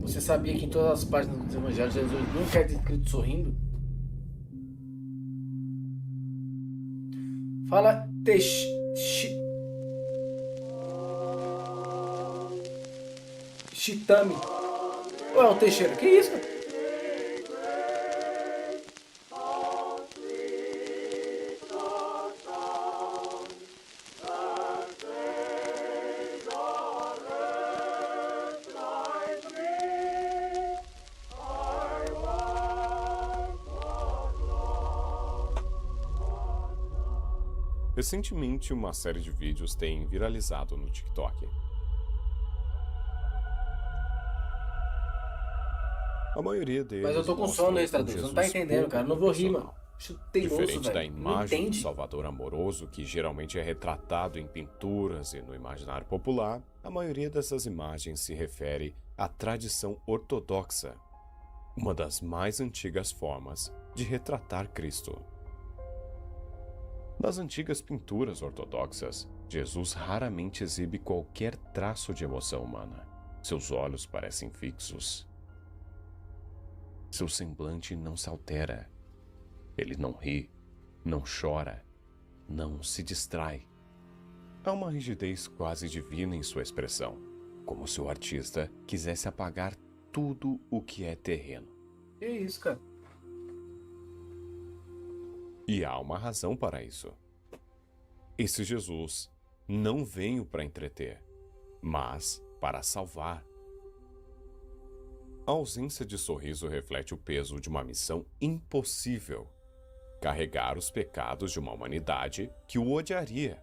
Você sabia que em todas as páginas dos evangelhos Jesus nunca é descrito sorrindo? Fala Chitami. Ué, o Teixeira, que isso, cara? Recentemente, uma série de vídeos tem viralizado no TikTok. A maioria Mas eu deles tô com mostram sono aí, um Traduz. Você não tá Jesus entendendo, pouco cara. Eu não vou rir, mano. proporcional. Bicho teimoso, Diferente da velho. Não imagem do entende. Salvador amoroso, que geralmente é retratado em pinturas e no imaginário popular, a maioria dessas imagens se refere à tradição ortodoxa, uma das mais antigas formas de retratar Cristo. Nas antigas pinturas ortodoxas, Jesus raramente exibe qualquer traço de emoção humana. Seus olhos parecem fixos. Seu semblante não se altera. Ele não ri, não chora, não se distrai. Há uma rigidez quase divina em sua expressão, como se o artista quisesse apagar tudo o que é terreno. Que isso, cara? E há uma razão para isso. Esse Jesus não veio para entreter, mas para salvar. A ausência de sorriso reflete o peso de uma missão impossível: carregar os pecados de uma humanidade que o odiaria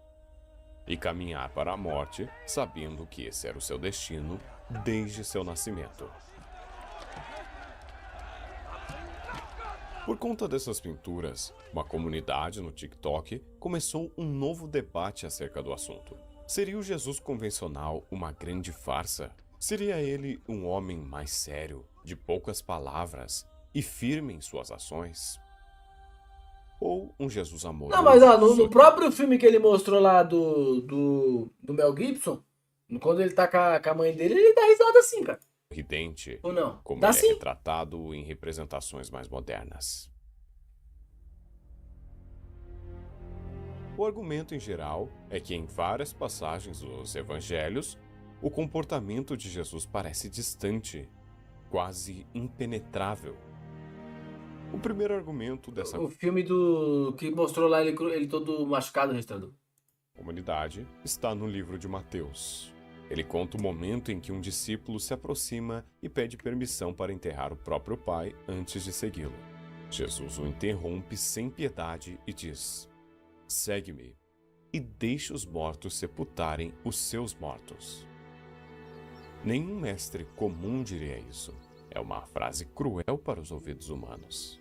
e caminhar para a morte, sabendo que esse era o seu destino desde seu nascimento. Por conta dessas pinturas, uma comunidade no TikTok começou um novo debate acerca do assunto. Seria o Jesus convencional uma grande farsa? Seria ele um homem mais sério, de poucas palavras e firme em suas ações? Ou um Jesus amoroso? Não, mas ó, no próprio filme que ele mostrou lá do Mel Gibson, quando ele tá com a mãe dele, ele dá risada assim, cara. Sorridente, Ou não? como Dá ele é sim. retratado em representações mais modernas. O argumento em geral é que em várias passagens dos evangelhos, o comportamento de Jesus parece distante, quase impenetrável. O primeiro argumento dessa O filme do que mostrou lá ele todo machucado, restando. comunidade está no livro de Mateus. Ele conta o momento em que um discípulo se aproxima e pede permissão para enterrar o próprio pai antes de segui-lo. Jesus o interrompe sem piedade e diz: "Segue-me e deixe os mortos sepultarem os seus mortos." Nenhum mestre comum diria isso. É uma frase cruel para os ouvidos humanos.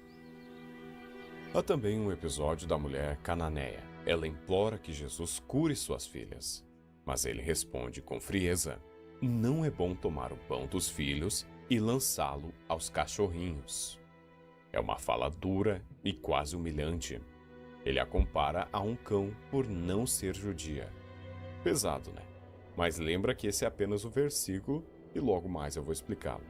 Há também um episódio da mulher cananeia. Ela implora que Jesus cure suas filhas. Mas ele responde com frieza: "Não é bom tomar o pão dos filhos e lançá-lo aos cachorrinhos." É uma fala dura e quase humilhante. Ele a compara a um cão por não ser judia. Pesado, né? Mas lembra que esse é apenas o versículo e logo mais eu vou explicá-lo.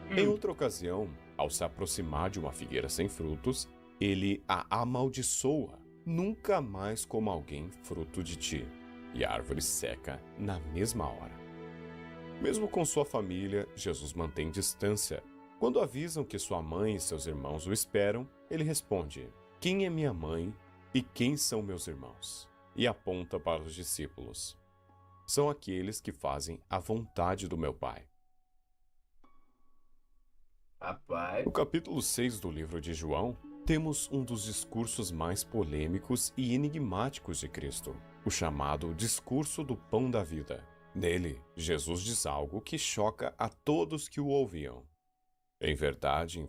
Em outra ocasião, ao se aproximar de uma figueira sem frutos, ele a amaldiçoa: "Nunca mais coma alguém fruto de ti." E a árvore seca na mesma hora. Mesmo com sua família, Jesus mantém distância. Quando avisam que sua mãe e seus irmãos o esperam, ele responde: "Quem é minha mãe e quem são meus irmãos?" E aponta para os discípulos: "São aqueles que fazem a vontade do meu Pai." Rapaz. No capítulo 6 do livro de João, temos um dos discursos mais polêmicos e enigmáticos de Cristo, o chamado Discurso do Pão da Vida. Nele, Jesus diz algo que choca a todos que o ouviam: em verdade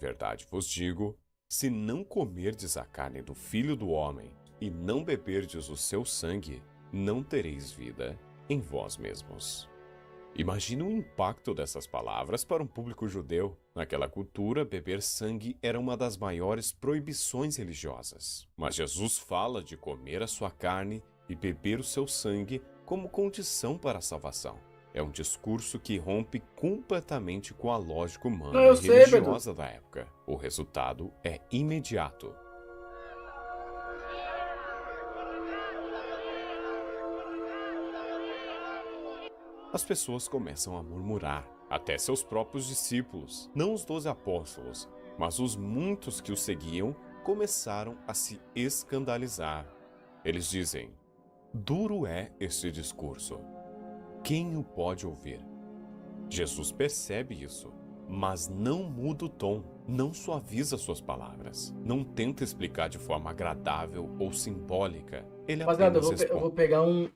vos digo, se não comerdes a carne do Filho do Homem e não beberdes o seu sangue, não tereis vida em vós mesmos. Imagine o impacto dessas palavras para um público judeu. Naquela cultura, beber sangue era uma das maiores proibições religiosas. Mas Jesus fala de comer a sua carne e beber o seu sangue como condição para a salvação. É um discurso que rompe completamente com a lógica humana Não, eu e sei, religiosa da época. O resultado é imediato. As pessoas começam a murmurar, até seus próprios discípulos, não os 12 apóstolos, mas os muitos que o seguiam, começaram a se escandalizar. Eles dizem: duro é este discurso. Quem o pode ouvir? Jesus percebe isso, mas não muda o tom, não suaviza suas palavras, não tenta explicar de forma agradável ou simbólica. Ele Rapaziada, apenas eu responde: vou pegar um.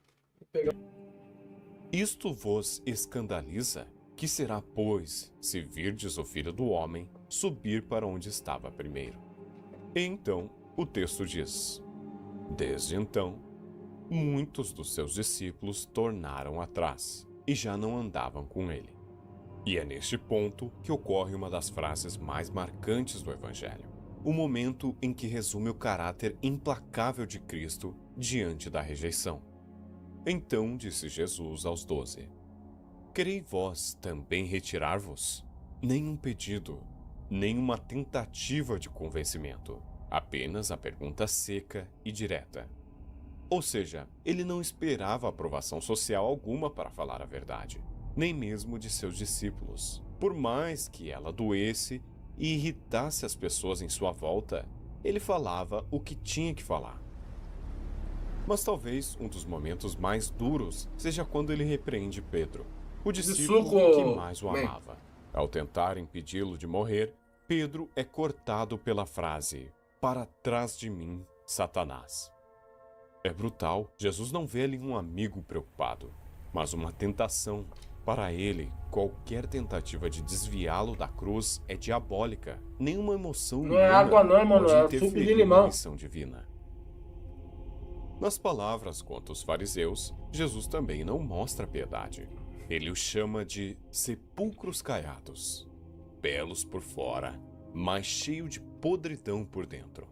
isto vos escandaliza? Que será, pois, se virdes o Filho do Homem subir para onde estava primeiro? E então, o texto diz: desde então, muitos dos seus discípulos tornaram atrás e já não andavam com ele. E é neste ponto que ocorre uma das frases mais marcantes do Evangelho. O momento em que resume o caráter implacável de Cristo diante da rejeição. Então disse Jesus aos 12: querei vós também retirar-vos? Nenhum pedido, nenhuma tentativa de convencimento, apenas a pergunta seca e direta. Ou seja, ele não esperava aprovação social alguma para falar a verdade, nem mesmo de seus discípulos. Por mais que ela doesse e irritasse as pessoas em sua volta, ele falava o que tinha que falar. Mas talvez um dos momentos mais duros seja quando ele repreende Pedro, o discípulo que mais o amava. Ao tentar impedi-lo de morrer, Pedro é cortado pela frase: para trás de mim, Satanás. É brutal. Jesus não vê ali um amigo preocupado, mas uma tentação. Para ele, qualquer tentativa de desviá-lo da cruz é diabólica. Nenhuma emoção Não é água não, mano, pode é suco de interferir limão. na missão divina. Nas palavras quanto aos fariseus, Jesus também não mostra piedade. Ele os chama de sepulcros caiados, belos por fora, mas cheio de podridão por dentro.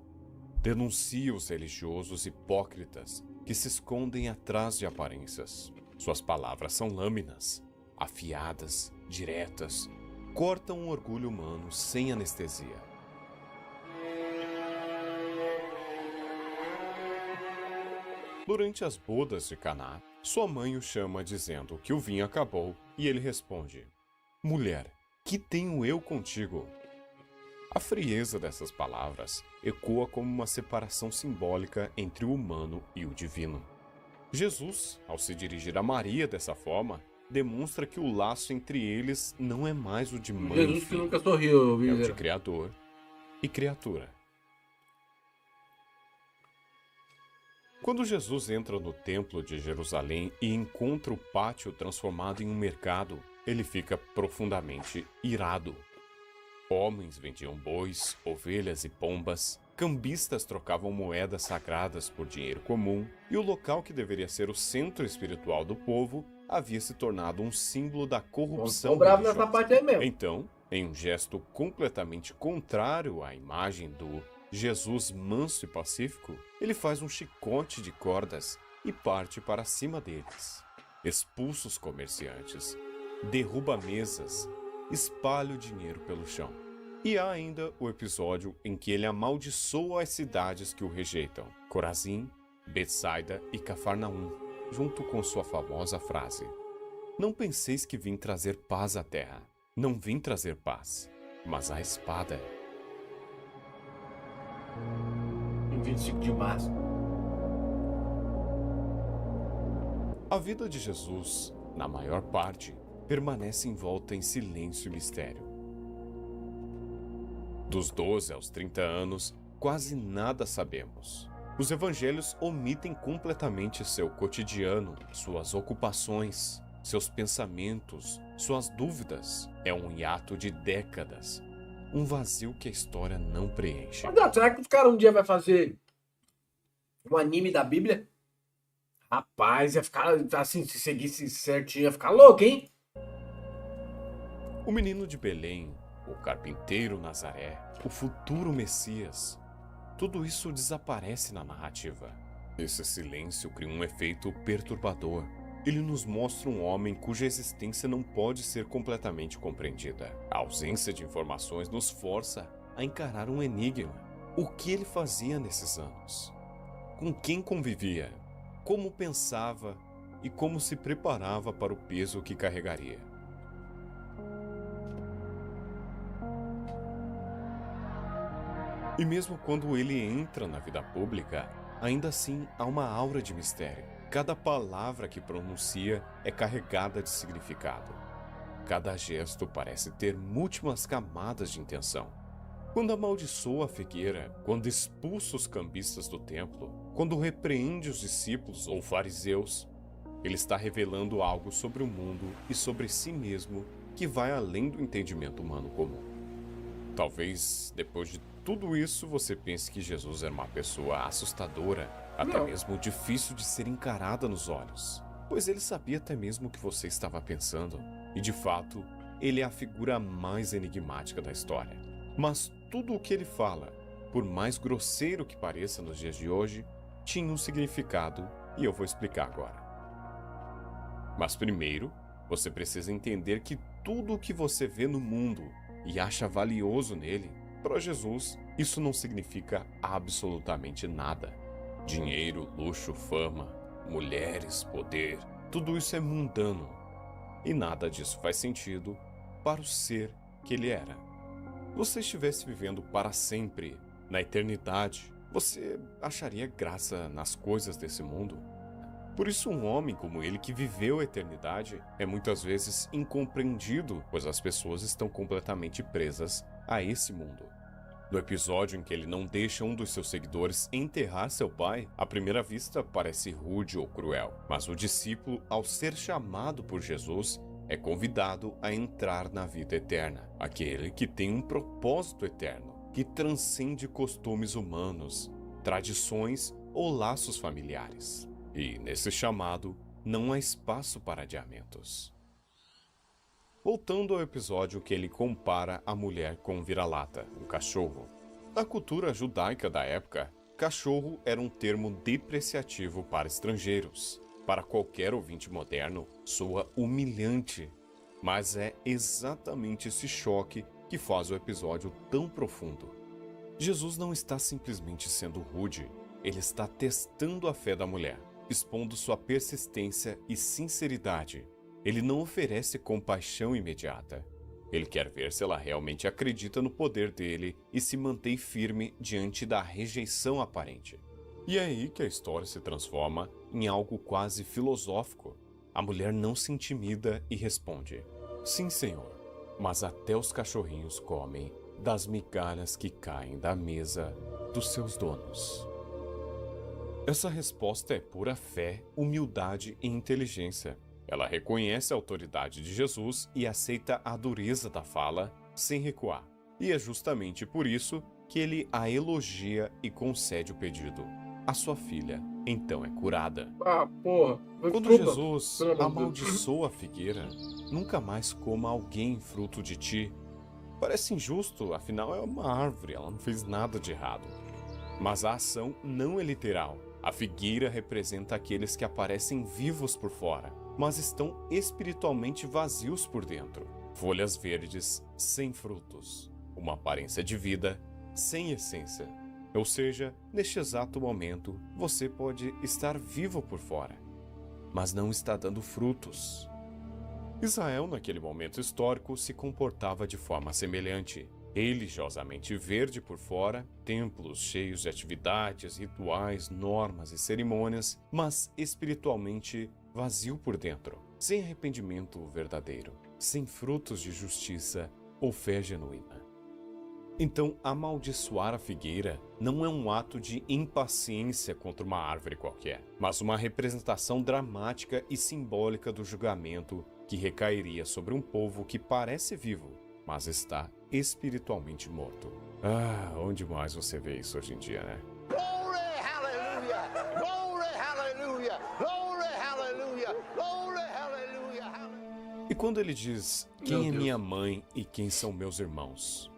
Denuncia os religiosos hipócritas que se escondem atrás de aparências. Suas palavras são lâminas, afiadas, diretas, cortam o orgulho humano sem anestesia. Durante as bodas de Caná, sua mãe o chama dizendo que o vinho acabou e ele responde: mulher, que tenho eu contigo? A frieza dessas palavras ecoa como uma separação simbólica entre o humano e o divino. Jesus, ao se dirigir a Maria dessa forma, demonstra que o laço entre eles não é mais o de mãe e Jesus que filho, nunca sorriu, é o de viu? Criador e criatura. Quando Jesus entra no templo de Jerusalém e encontra o pátio transformado em um mercado, ele fica profundamente irado. Homens vendiam bois, ovelhas e pombas, cambistas trocavam moedas sagradas por dinheiro comum, e o local que deveria ser o centro espiritual do povo havia se tornado um símbolo da corrupção Tô bravo nessa religiosa. parte aí mesmo. Então, em um gesto completamente contrário à imagem do Jesus manso e pacífico, ele faz um chicote de cordas e parte para cima deles. Expulsa os comerciantes, derruba mesas, espalha o dinheiro pelo chão. E há ainda o episódio em que ele amaldiçoa as cidades que o rejeitam: Corazim, Betsaida e Cafarnaum, junto com sua famosa frase: não penseis que vim trazer paz à terra. Não vim trazer paz, mas a espada. Em 25 de março. A vida de Jesus, na maior parte, permanece envolta em silêncio e mistério. Dos 12 aos 30 anos, quase nada sabemos. Os evangelhos omitem completamente seu cotidiano, suas ocupações, seus pensamentos, suas dúvidas. É um hiato de décadas, um vazio que a história não preenche. Mas, será que os caras um dia vai fazer um anime da Bíblia? Rapaz, ia ficar assim, se seguisse certinho, ia ficar louco, hein? O menino de Belém, o carpinteiro Nazaré, o futuro Messias, tudo isso desaparece na narrativa. Esse silêncio cria um efeito perturbador. ele nos mostra um homem cuja existência não pode ser completamente compreendida. A ausência de informações nos força a encarar um enigma. O que ele fazia nesses anos? Com quem convivia? Como pensava e como se preparava para o peso que carregaria? E mesmo quando ele entra na vida pública, ainda assim há uma aura de mistério. Cada palavra que pronuncia é carregada de significado. Cada gesto parece ter múltiplas camadas de intenção. Quando amaldiçoa a figueira, quando expulsa os cambistas do templo, quando repreende os discípulos ou fariseus, ele está revelando algo sobre o mundo e sobre si mesmo que vai além do entendimento humano comum. Talvez, depois de tudo isso, você pense que Jesus era uma pessoa assustadora, até mesmo difícil de ser encarada nos olhos, pois ele sabia até mesmo o que você estava pensando, e de fato, ele é a figura mais enigmática da história. Mas tudo o que ele fala, por mais grosseiro que pareça nos dias de hoje, tinha um significado, e eu vou explicar agora. Mas primeiro, você precisa entender que tudo o que você vê no mundo e acha valioso nele, para Jesus, isso não significa absolutamente nada. Dinheiro, luxo, fama, mulheres, poder, tudo isso é mundano. E nada disso faz sentido para o ser que ele era. Se você estivesse vivendo para sempre, na eternidade, você acharia graça nas coisas desse mundo? Por isso, um homem como ele, que viveu a eternidade, é muitas vezes incompreendido, pois as pessoas estão completamente presas a esse mundo. No episódio em que ele não deixa um dos seus seguidores enterrar seu pai, à primeira vista parece rude ou cruel, mas o discípulo, ao ser chamado por Jesus, é convidado a entrar na vida eterna, aquele que tem um propósito eterno, que transcende costumes humanos, tradições ou laços familiares. E, nesse chamado, não há espaço para adiamentos. Voltando ao episódio que ele compara a mulher com um vira-lata, um cachorro. Na cultura judaica da época, cachorro era um termo depreciativo para estrangeiros. Para qualquer ouvinte moderno, soa humilhante. Mas é exatamente esse choque que faz o episódio tão profundo. Jesus não está simplesmente sendo rude, ele está testando a fé da mulher, expondo sua persistência e sinceridade. Ele não oferece compaixão imediata. Ele quer ver se ela realmente acredita no poder dele e se mantém firme diante da rejeição aparente. E é aí que a história se transforma em algo quase filosófico. A mulher não se intimida e responde: "Sim, Senhor, mas até os cachorrinhos comem das migalhas que caem da mesa dos seus donos." Essa resposta é pura fé, humildade e inteligência. Ela reconhece a autoridade de Jesus e aceita a dureza da fala sem recuar. E é justamente por isso que ele a elogia e concede o pedido. A sua filha, então, é curada. Porra. Quando Desculpa. Jesus amaldiçoa a figueira, nunca mais coma alguém fruto de ti. Parece injusto, afinal é uma árvore, ela não fez nada de errado. Mas a ação não é literal. A figueira representa aqueles que aparecem vivos por fora, mas estão espiritualmente vazios por dentro. Folhas verdes sem frutos. Uma aparência de vida sem essência. Ou seja, neste exato momento, você pode estar vivo por fora, mas não está dando frutos. Israel, naquele momento histórico, se comportava de forma semelhante. Religiosamente verde por fora, templos cheios de atividades, rituais, normas e cerimônias, mas espiritualmente vazio por dentro, sem arrependimento verdadeiro, sem frutos de justiça ou fé genuína. Então, amaldiçoar a figueira não é um ato de impaciência contra uma árvore qualquer, mas uma representação dramática e simbólica do julgamento que recairia sobre um povo que parece vivo, mas está espiritualmente morto. Onde mais você vê isso hoje em dia, né? Glory, hallelujah! Glory, hallelujah! Glory, hallelujah! Glory, hallelujah! E quando ele diz, quem é minha mãe e quem são meus irmãos?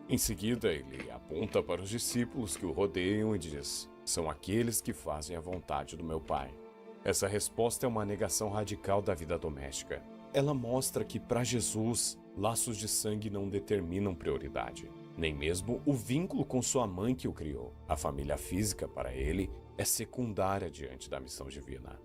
Em seguida, ele aponta para os discípulos que o rodeiam e diz, são aqueles que fazem a vontade do meu Pai. Essa resposta é uma negação radical da vida doméstica. Ela mostra que, para Jesus, laços de sangue não determinam prioridade, nem mesmo o vínculo com sua mãe que o criou. A família física, para ele, é secundária diante da missão divina.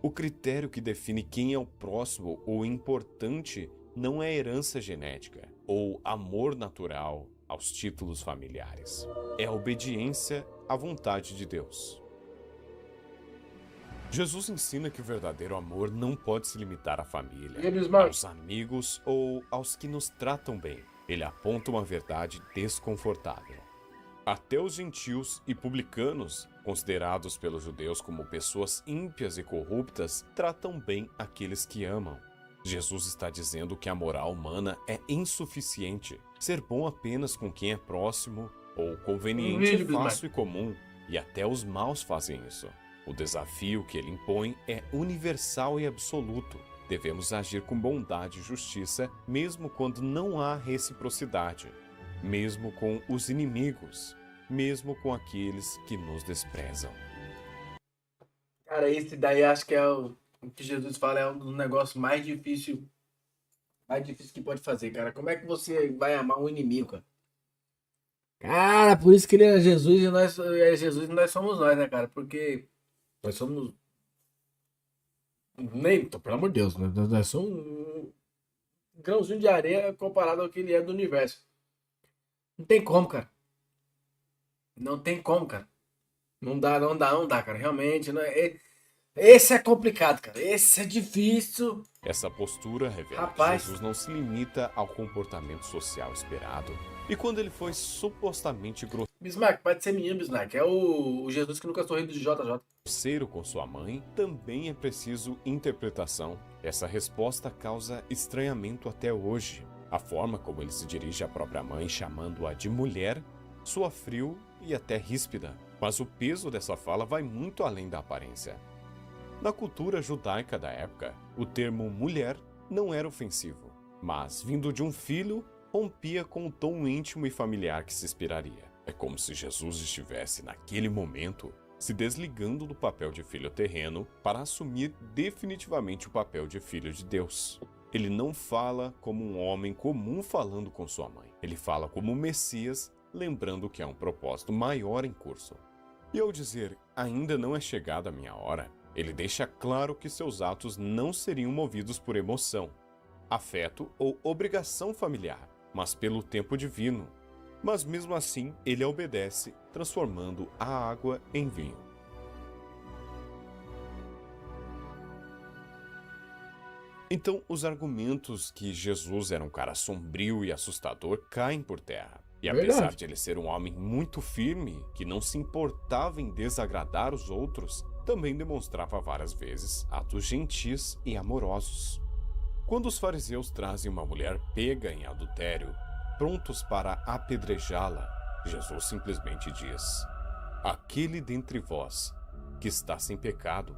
O critério que define quem é o próximo ou importante não é herança genética ou amor natural aos títulos familiares. É a obediência à vontade de Deus. Jesus ensina que o verdadeiro amor não pode se limitar à família, aos amigos ou aos que nos tratam bem. Ele aponta uma verdade desconfortável. Até os gentios e publicanos, considerados pelos judeus como pessoas ímpias e corruptas, tratam bem aqueles que amam. Jesus está dizendo que a moral humana é insuficiente. Ser bom apenas com quem é próximo ou conveniente é fácil e comum, e até os maus fazem isso. O desafio que ele impõe é universal e absoluto. Devemos agir com bondade e justiça, mesmo quando não há reciprocidade, mesmo com os inimigos, mesmo com aqueles que nos desprezam. Cara, esse daí acho que é o que Jesus fala, é um dos negócios mais difíceis que pode fazer, cara. Como é que você vai amar um inimigo, cara? Cara, por isso que ele é Jesus e nós é Jesus e nós somos nós, né, cara? Porque nós somos. Nem, pelo amor de Deus, nós somos um grãozinho de areia comparado ao que ele é do universo. Não tem como, cara. Não tem como, cara. Não dá, cara. Realmente, não é. Esse é complicado, cara. Esse é difícil. Essa postura revela que Jesus não se limita ao comportamento social esperado. E quando ele foi supostamente Bismarck, pode ser menino, Bismarck. É o Jesus que nunca sorriu de JJ. grosseiro com sua mãe, também é preciso interpretação. Essa resposta causa estranhamento até hoje. A forma como ele se dirige à própria mãe, chamando-a de mulher, soa frio e até ríspida. Mas o peso dessa fala vai muito além da aparência. Na cultura judaica da época, o termo mulher não era ofensivo, mas, vindo de um filho, rompia com o tom íntimo e familiar que se esperaria. É como se Jesus estivesse, naquele momento, se desligando do papel de filho terreno para assumir definitivamente o papel de filho de Deus. Ele não fala como um homem comum falando com sua mãe. Ele fala como o Messias, lembrando que há um propósito maior em curso. E ao dizer, ainda não é chegada a minha hora, ele deixa claro que seus atos não seriam movidos por emoção, afeto ou obrigação familiar, mas pelo tempo divino. Mas mesmo assim, ele obedece, transformando a água em vinho. Então, os argumentos que Jesus era um cara sombrio e assustador caem por terra. E apesar de ele ser um homem muito firme, que não se importava em desagradar os outros, também demonstrava várias vezes atos gentis e amorosos. Quando os fariseus trazem uma mulher pega em adultério, prontos para apedrejá-la, Jesus simplesmente diz: aquele dentre vós que está sem pecado,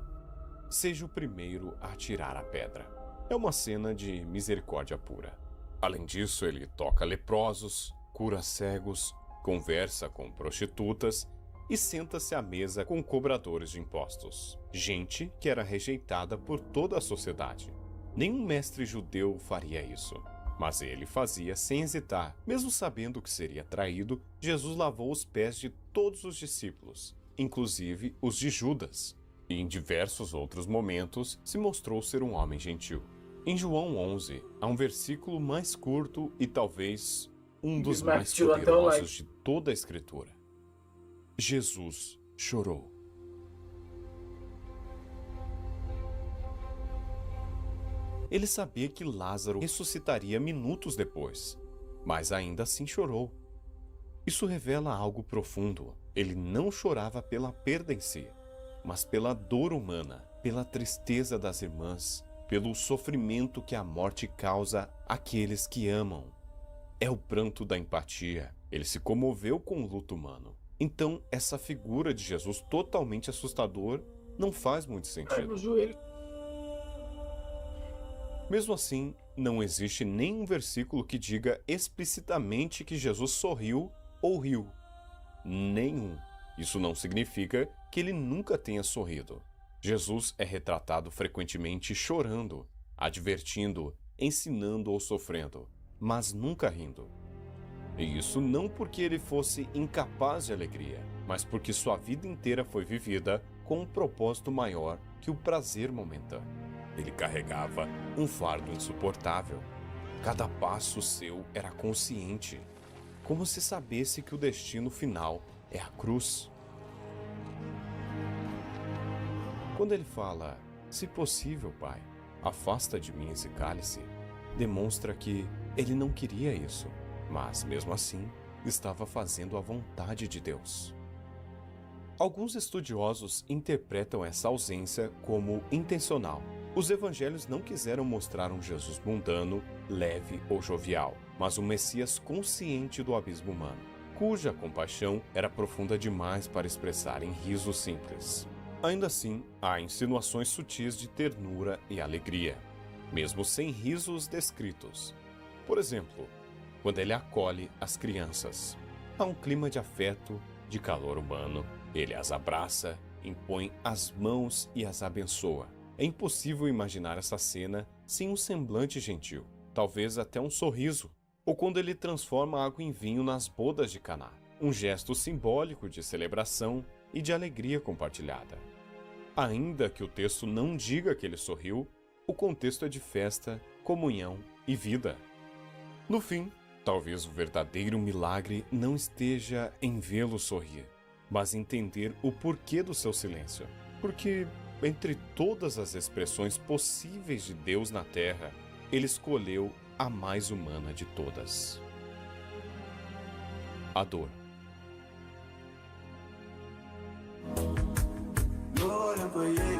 seja o primeiro a atirar a pedra. É uma cena de misericórdia pura. Além disso, ele toca leprosos, cura cegos, conversa com prostitutas e senta-se à mesa com cobradores de impostos. Gente que era rejeitada por toda a sociedade. Nenhum mestre judeu faria isso. Mas ele fazia sem hesitar. Mesmo sabendo que seria traído, Jesus lavou os pés de todos os discípulos, inclusive os de Judas. E em diversos outros momentos se mostrou ser um homem gentil. Em João 11, há um versículo mais curto e talvez um dos mais poderosos de toda a Escritura. Jesus chorou. Ele sabia que Lázaro ressuscitaria minutos depois, mas ainda assim chorou. Isso revela algo profundo. Ele não chorava pela perda em si, mas pela dor humana, pela tristeza das irmãs, pelo sofrimento que a morte causa àqueles que amam. É o pranto da empatia. Ele se comoveu com o luto humano. Então, essa figura de Jesus totalmente assustador não faz muito sentido. Mesmo assim, não existe nenhum versículo que diga explicitamente que Jesus sorriu ou riu. Nenhum. Isso não significa que ele nunca tenha sorrido. Jesus é retratado frequentemente chorando, advertindo, ensinando ou sofrendo, mas nunca rindo. E isso não porque ele fosse incapaz de alegria, mas porque sua vida inteira foi vivida com um propósito maior que o prazer momentâneo. Ele carregava um fardo insuportável. Cada passo seu era consciente, como se sabesse que o destino final é a cruz. Quando ele fala, se possível, Pai, afasta de mim esse cálice, demonstra que ele não queria isso, mas mesmo assim estava fazendo a vontade de Deus. Alguns estudiosos interpretam essa ausência como intencional. Os evangelhos não quiseram mostrar um Jesus mundano, leve ou jovial, mas um Messias consciente do abismo humano, cuja compaixão era profunda demais para expressar em risos simples. Ainda assim, há insinuações sutis de ternura e alegria, mesmo sem risos descritos. Por exemplo, quando ele acolhe as crianças, há um clima de afeto, de calor humano. Ele as abraça, impõe as mãos e as abençoa. É impossível imaginar essa cena sem um semblante gentil, talvez até um sorriso, ou quando ele transforma água em vinho nas bodas de Caná, um gesto simbólico de celebração e de alegria compartilhada. Ainda que o texto não diga que ele sorriu, o contexto é de festa, comunhão e vida. No fim, talvez o verdadeiro milagre não esteja em vê-lo sorrir, mas entender o porquê do seu silêncio. Porque, entre todas as expressões possíveis de Deus na Terra, ele escolheu a mais humana de todas: a dor. Lord, I pray